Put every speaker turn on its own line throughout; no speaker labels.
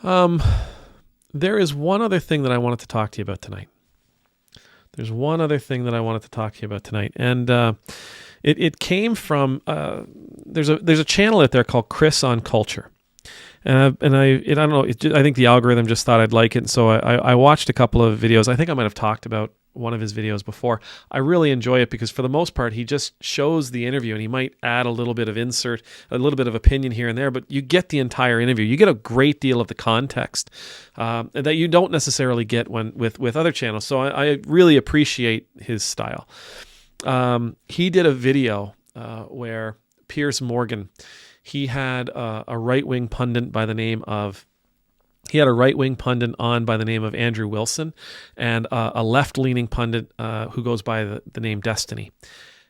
There is one other thing that I wanted to talk to you about tonight. And it came from there's a channel out there called Chris on Culture, and I don't know. I think the algorithm just thought I'd like it, and so I watched a couple of videos. I think I might have talked about one of his videos before. I really enjoy it because for the most part, he just shows the interview and he might add a little bit of insert, a little bit of opinion here and there, but you get the entire interview. You get a great deal of the context that you don't necessarily get with other channels. So I really appreciate his style. He did a video where Piers Morgan, he had a right-wing pundit by the name of Andrew Wilson and a left-leaning pundit who goes by the name Destiny.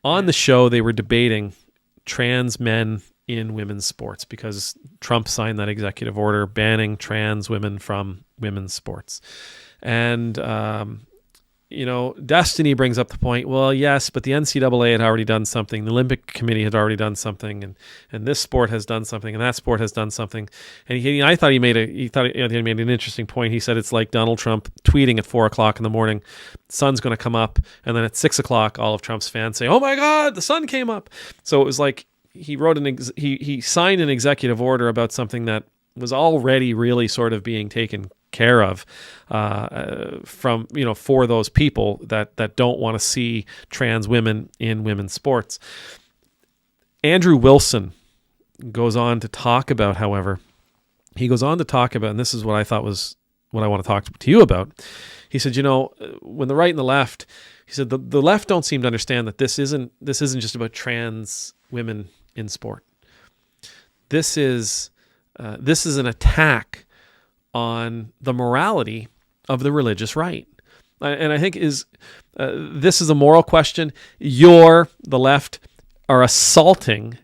On the show, they were debating trans men in women's sports because Trump signed that executive order banning trans women from women's sports. And Destiny brings up the point, well, yes, but the NCAA had already done something. The Olympic Committee had already done something, and this sport has done something, and that sport has done something. And I thought he made an interesting point. He said it's like Donald Trump tweeting at 4:00 in the morning, sun's going to come up, and then at 6:00, all of Trump's fans say, "Oh my God, the sun came up." So it was like he wrote he signed an executive order about something that was already really sort of being taken care of for those people that don't want to see trans women in women's sports. Andrew Wilson goes on to talk about, however, and this is what I thought was what I want to talk to you about. He said, when the right and the left, he said the left don't seem to understand that this isn't just about trans women in sport. This is an attack on the morality of the religious right. And I think this is a moral question. The left, are assaulting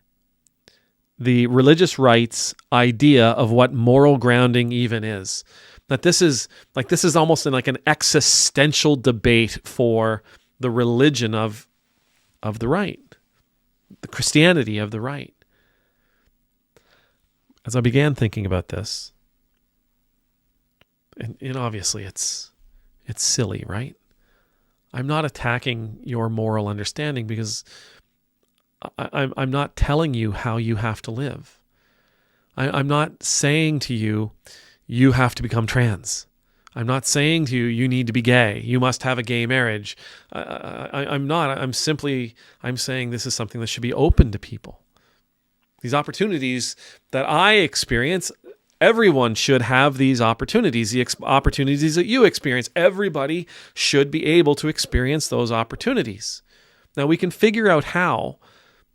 the religious right's idea of what moral grounding even is. That this is almost like an existential debate for the religion of the right, the Christianity of the right. As I began thinking about this, and obviously it's silly, right? I'm not attacking your moral understanding because I'm not telling you how you have to live. I'm not saying to you, you have to become trans. I'm not saying to you, you need to be gay. You must have a gay marriage. I'm not. I'm saying this is something that should be open to people. These opportunities that I experience, everyone should have these opportunities. The opportunities that you experience, everybody should be able to experience those opportunities. Now, we can figure out how,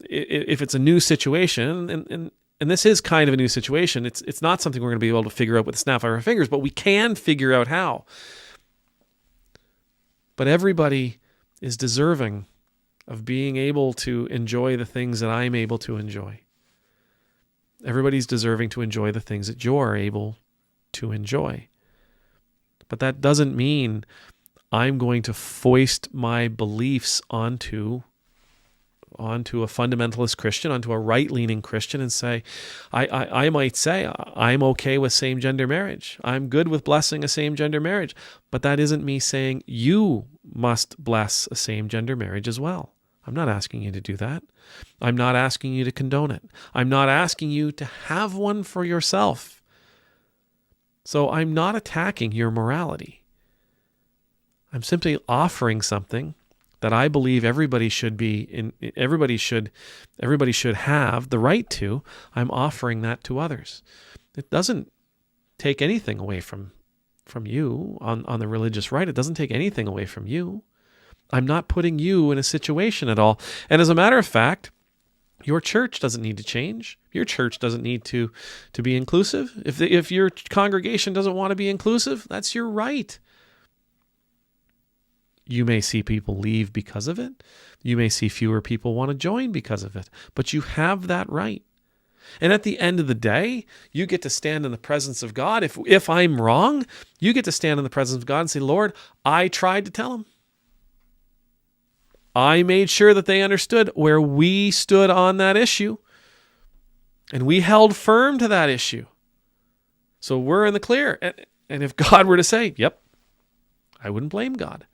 if it's a new situation, and this is kind of a new situation. It's not something we're going to be able to figure out with a snap of our fingers, but we can figure out how. But everybody is deserving of being able to enjoy the things that I'm able to enjoy. Everybody's deserving to enjoy the things that you're able to enjoy. But that doesn't mean I'm going to foist my beliefs onto a fundamentalist Christian, onto a right-leaning Christian, and say, I might say, I'm okay with same-gender marriage. I'm good with blessing a same-gender marriage. But that isn't me saying you must bless a same-gender marriage as well. I'm not asking you to do that. I'm not asking you to condone it. I'm not asking you to have one for yourself. So I'm not attacking your morality. I'm simply offering something that I believe everybody should have the right to. I'm offering that to others. It doesn't take anything away from you on the religious right. It doesn't take anything away from you. I'm not putting you in a situation at all. And as a matter of fact, your church doesn't need to change. Your church doesn't need to be inclusive. If your congregation doesn't want to be inclusive, that's your right. You may see people leave because of it. You may see fewer people want to join because of it. But you have that right. And at the end of the day, you get to stand in the presence of God. If I'm wrong, you get to stand in the presence of God and say, Lord, I tried to tell them. I made sure that they understood where we stood on that issue. And we held firm to that issue. So we're in the clear. And if God were to say, yep, I wouldn't blame God.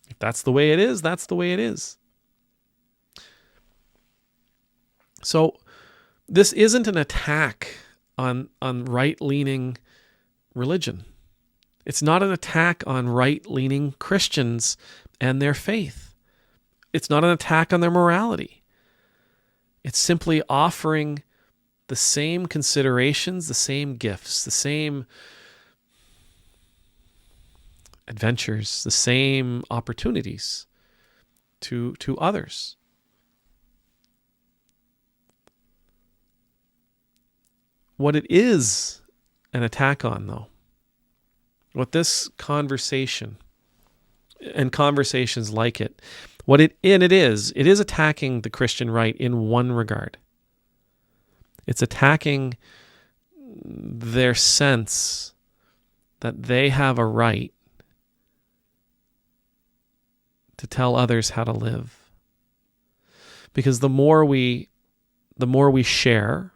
If that's the way it is, that's the way it is. So this isn't an attack on right-leaning religion. It's not an attack on right-leaning Christians and their faith. It's not an attack on their morality. It's simply offering the same considerations, the same gifts, the same adventures, the same opportunities to others. What it is an attack on, though, what this conversation and conversations like it, it is attacking the Christian right in one regard. It's attacking their sense that they have a right to tell others how to live. Because the more we share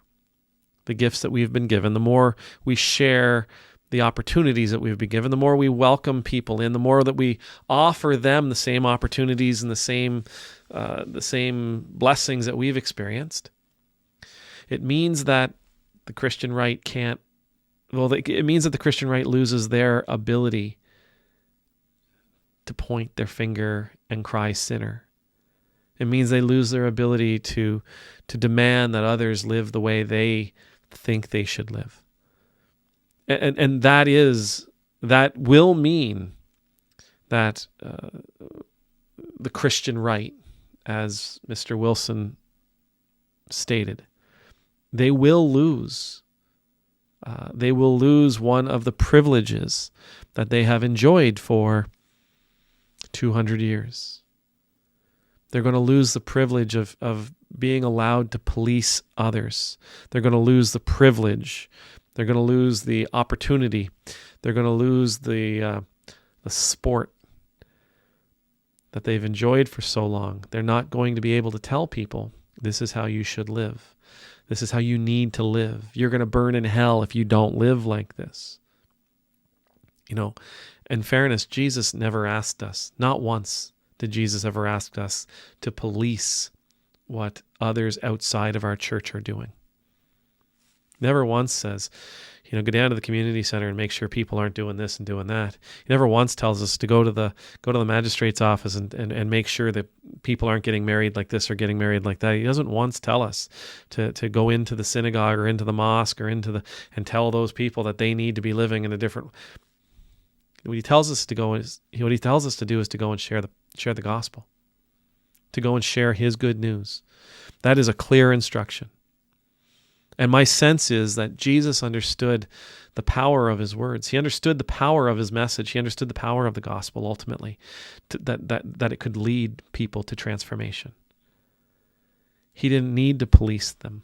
the gifts that we've been given, the more we share the opportunities that we've been given, the more we welcome people in, the more that we offer them the same opportunities and the same blessings that we've experienced, it means that the Christian right it means that the Christian right loses their ability to point their finger and cry sinner. It means they lose their ability to demand that others live the way they think they should live. And that will mean that the Christian right, as Mr. Wilson stated, they will lose one of the privileges that they have enjoyed for 200 years. They're going to lose the privilege of being allowed to police others. They're going to lose the privilege. They're going to lose the opportunity. They're going to lose the sport that they've enjoyed for so long. They're not going to be able to tell people, this is how you should live. This is how you need to live. You're going to burn in hell if you don't live like this. In fairness, Jesus never asked us, not once did Jesus ever ask us to police what others outside of our church are doing. Never once says, go down to the community center and make sure people aren't doing this and doing that. He never once tells us to go to the magistrate's office and make sure that people aren't getting married like this or getting married like that. He doesn't once tell us to go into the synagogue or into the mosque or and tell those people that they need to be living in a different. What he tells us to do is to go and share the gospel, to go and share his good news. That is a clear instruction. And my sense is that Jesus understood the power of his words. He understood the power of his message. He understood the power of the gospel ultimately, that it could lead people to transformation. He didn't need to police them.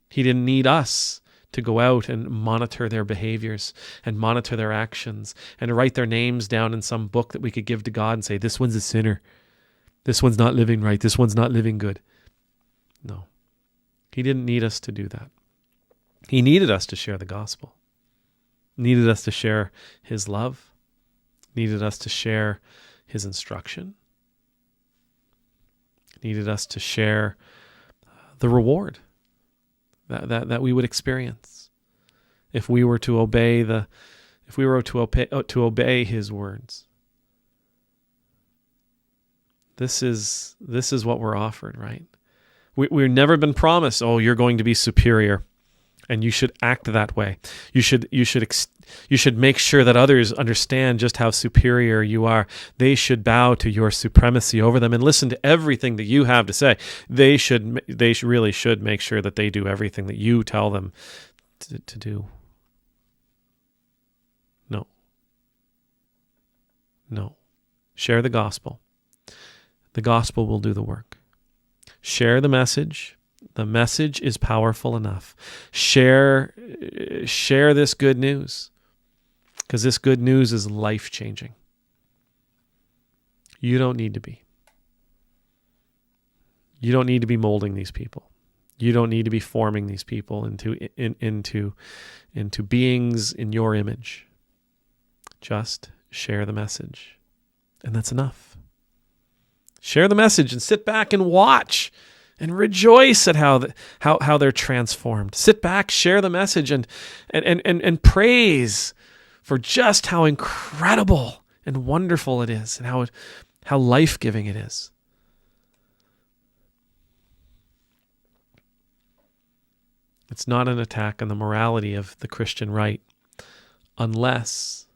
He didn't need us to go out and monitor their behaviors and monitor their actions and write their names down in some book that we could give to God and say, this one's a sinner. This one's not living right. This one's not living good. No, he didn't need us to do that. He needed us to share the gospel, needed us to share his love, needed us to share his instruction, needed us to share the reward that we would experience if we were to obey obey his words. This is what we're offered, right? We've never been promised, you're going to be superior and you should act that way. You should make sure that others understand just how superior you are. They should bow to your supremacy over them and listen to everything that you have to say. They really should make sure that they do everything that you tell them to do. No. Share the gospel. The gospel will do the work. Share the message. The message is powerful enough. Share this good news, because this good news is life-changing. You don't need to be. You don't need to be molding these people. You don't need to be forming these people into beings in your image. Just share the message. And that's enough. Share the message and sit back and watch and rejoice at how they're transformed. Sit back, share the message, and praise for just how incredible and wonderful it is, and how life-giving it is. It's not an attack on the morality of the Christian right, unless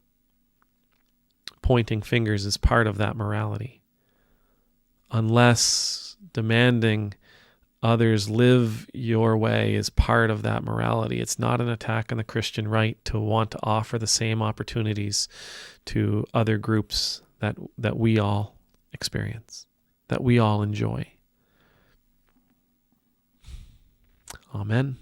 pointing fingers is part of that morality. Unless demanding others live your way is part of that morality. It's not an attack on the Christian right to want to offer the same opportunities to other groups that we all experience, that we all enjoy. Amen.